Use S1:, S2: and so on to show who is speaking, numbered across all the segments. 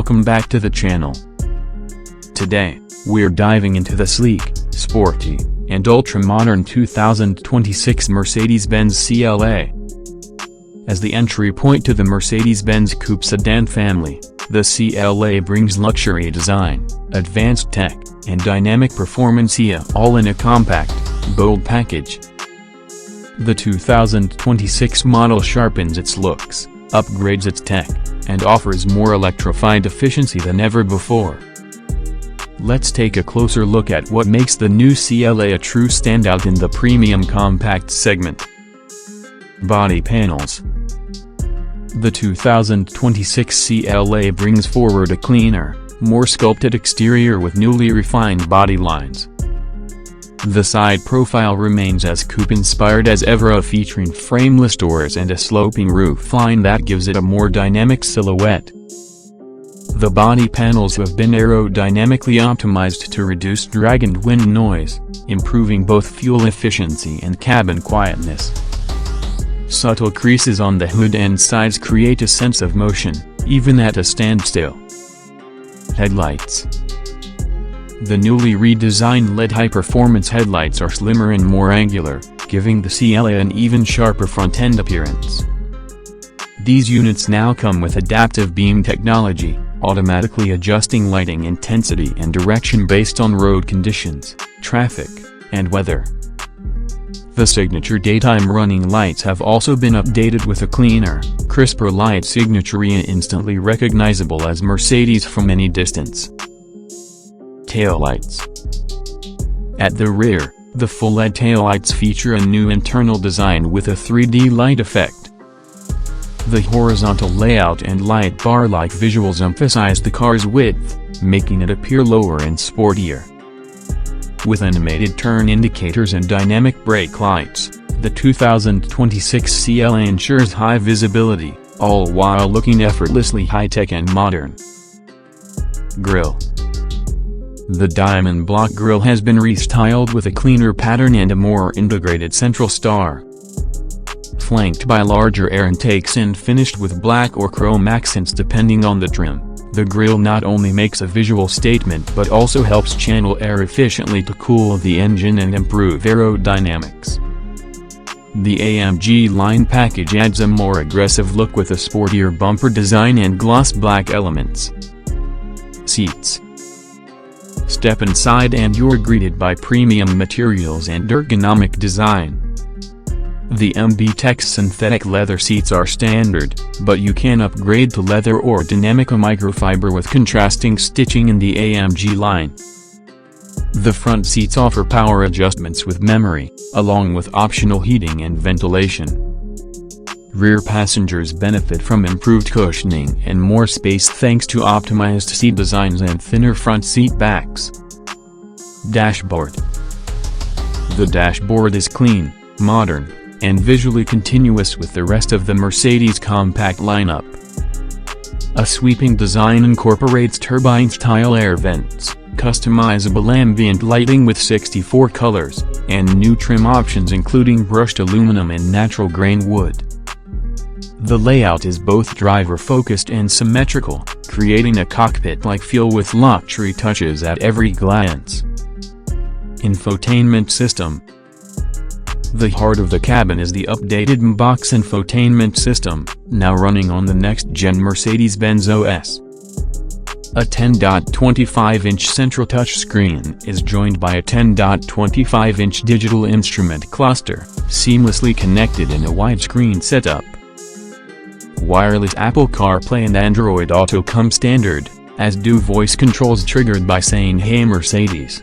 S1: welcome back to the channel. Today, we're diving into the sleek, sporty, and ultra-modern 2026 Mercedes-Benz CLA. As the entry point to the Mercedes-Benz coupe sedan family, the CLA brings luxury design, advanced tech, and dynamic performance all in a compact, bold package. The 2026 model sharpens its looks, upgrades its tech, and offers more electrified efficiency than ever before. Let's take a closer look at what makes the new CLA a true standout in the premium compact segment. Body panels. The 2026 CLA brings forward a cleaner, more sculpted exterior with newly refined body lines. The side profile remains as coupe-inspired as ever, featuring frameless doors and a sloping roofline that gives it a more dynamic silhouette. The body panels have been aerodynamically optimized to reduce drag and wind noise, improving both fuel efficiency and cabin quietness. Subtle creases on the hood and sides create a sense of motion, even at a standstill. Headlights. The newly redesigned LED high-performance headlights are slimmer and more angular, giving the CLA an even sharper front-end appearance. These units now come with adaptive beam technology, automatically adjusting lighting intensity and direction based on road conditions, traffic, and weather. The signature daytime running lights have also been updated with a cleaner, crisper light signature and instantly recognizable as Mercedes from any distance. Taillights. At the rear, the full LED taillights feature a new internal design with a 3D light effect. The horizontal layout and light bar-like visuals emphasize the car's width, making it appear lower and sportier. With animated turn indicators and dynamic brake lights, the 2026 CLA ensures high visibility, all while looking effortlessly high-tech and modern. Grille. The diamond block grille has been restyled with a cleaner pattern and a more integrated central star. Flanked by larger air intakes and finished with black or chrome accents depending on the trim, the grille not only makes a visual statement but also helps channel air efficiently to cool the engine and improve aerodynamics. The AMG line package adds a more aggressive look with a sportier bumper design and gloss black elements. Seats. Step inside and you're greeted by premium materials and ergonomic design. The MBUX synthetic leather seats are standard, but you can upgrade to leather or dynamic microfiber with contrasting stitching in the AMG line. The front seats offer power adjustments with memory, along with optional heating and ventilation. Rear passengers benefit from improved cushioning and more space thanks to optimized seat designs and thinner front seat backs. Dashboard. The dashboard is clean, modern, and visually continuous with the rest of the Mercedes compact lineup. A sweeping design incorporates turbine-style air vents, customizable ambient lighting with 64 colors, and new trim options including brushed aluminum and natural grain wood. The layout is both driver-focused and symmetrical, creating a cockpit-like feel with luxury touches at every glance. Infotainment system. The heart of the cabin is the updated MBUX infotainment system, now running on the next-gen Mercedes-Benz OS. A 10.25-inch central touchscreen is joined by a 10.25-inch digital instrument cluster, seamlessly connected in a widescreen setup. Wireless Apple CarPlay and Android Auto come standard, as do voice controls triggered by saying "Hey Mercedes."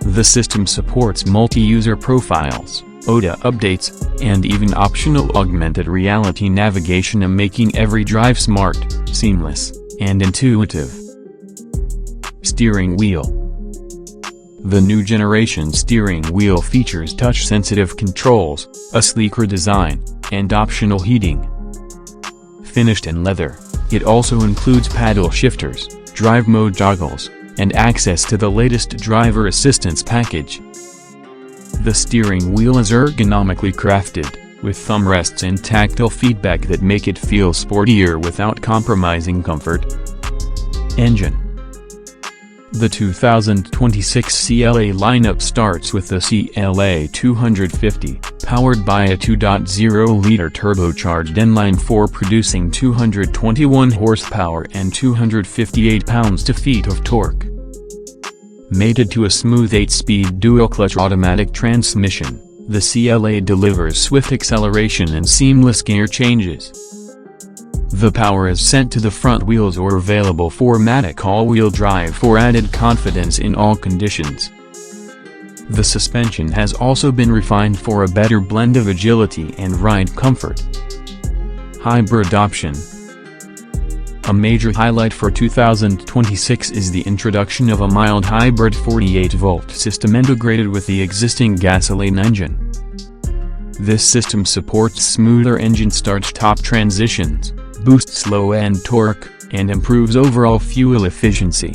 S1: The system supports multi-user profiles, OTA updates, and even optional augmented reality navigation, making every drive smart, seamless, and intuitive. Steering wheel. The new generation steering wheel features touch-sensitive controls, a sleeker design, and optional heating. Finished in leather, it also includes paddle shifters, drive mode toggles, and access to the latest driver assistance package. The steering wheel is ergonomically crafted, with thumb rests and tactile feedback that make it feel sportier without compromising comfort. engine. The 2026 CLA lineup starts with the CLA 250, powered by a 2.0-liter turbocharged inline-4 producing 221 horsepower and 258 pounds-feet of torque. Mated to a smooth 8-speed dual-clutch automatic transmission, the CLA delivers swift acceleration and seamless gear changes. The power is sent to the front wheels or available 4MATIC all-wheel drive for added confidence in all conditions. The suspension has also been refined for a better blend of agility and ride comfort. Hybrid option. A major highlight for 2026 is the introduction of a mild hybrid 48-volt system integrated with the existing gasoline engine. This system supports smoother engine start-stop transitions, boosts low-end torque, and improves overall fuel efficiency.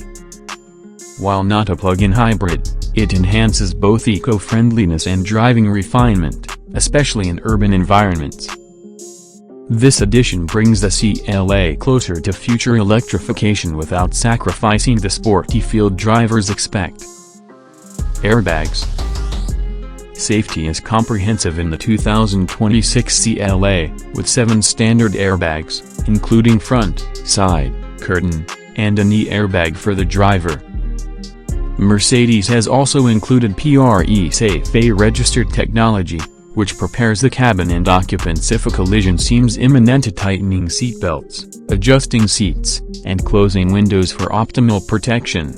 S1: While not a plug-in hybrid, it enhances both eco-friendliness and driving refinement, especially in urban environments. This addition brings the CLA closer to future electrification without sacrificing the sporty feel drivers expect. Airbags. Safety is comprehensive in the 2026 CLA, with 7 standard airbags, including front, side, curtain, and a knee airbag for the driver. Mercedes has also included PRE-SAFE registered technology, which prepares the cabin and occupants if a collision seems imminent, tightening seatbelts, adjusting seats, and closing windows for optimal protection.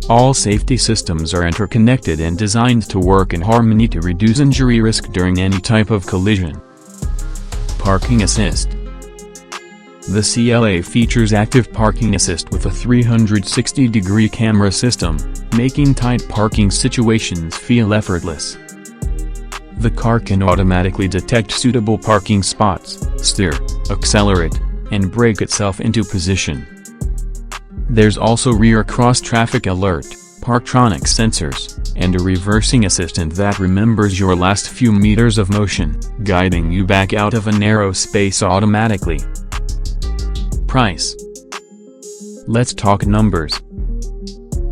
S1: All safety systems are interconnected and designed to work in harmony to reduce injury risk during any type of collision. Parking assist. The CLA features active parking assist with a 360-degree camera system, making tight parking situations feel effortless. The car can automatically detect suitable parking spots, steer, accelerate, and brake itself into position. There's also rear cross-traffic alert, parktronic sensors, and a reversing assistant that remembers your last few meters of motion, guiding you back out of a narrow space automatically. Price. Let's talk numbers.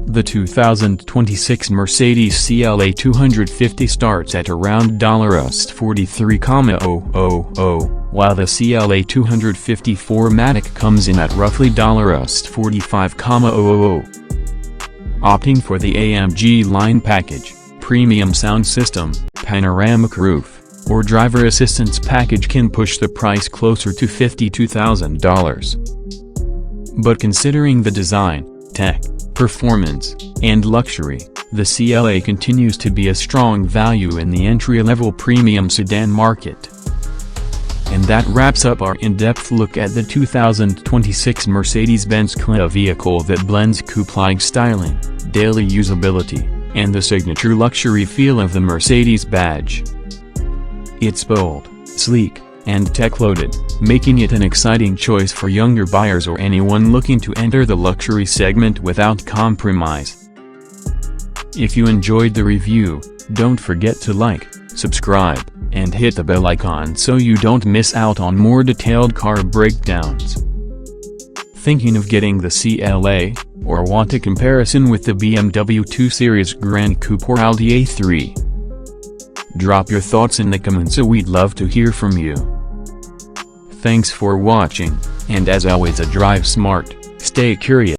S1: The 2026 Mercedes CLA 250 starts at around $43,000, while the CLA 250 4MATIC comes in at roughly $45,000. Opting for the AMG line package, premium sound system, panoramic roof, or driver assistance package can push the price closer to $52,000. But considering the design, tech, performance, and luxury, the CLA continues to be a strong value in the entry-level premium sedan market. And that wraps up our in-depth look at the 2026 Mercedes-Benz CLA vehicle that blends coupe-like styling, daily usability, and the signature luxury feel of the Mercedes badge. It's bold, sleek, and tech-loaded, making it an exciting choice for younger buyers or anyone looking to enter the luxury segment without compromise. If you enjoyed the review, don't forget to like, subscribe, and hit the bell icon so you don't miss out on more detailed car breakdowns. Thinking of getting the CLA, or want a comparison with the BMW 2 Series Grand Coupe or Audi A3? Drop your thoughts in the comments, we'd love to hear from you. Thanks for watching, and as always, drive smart, stay curious.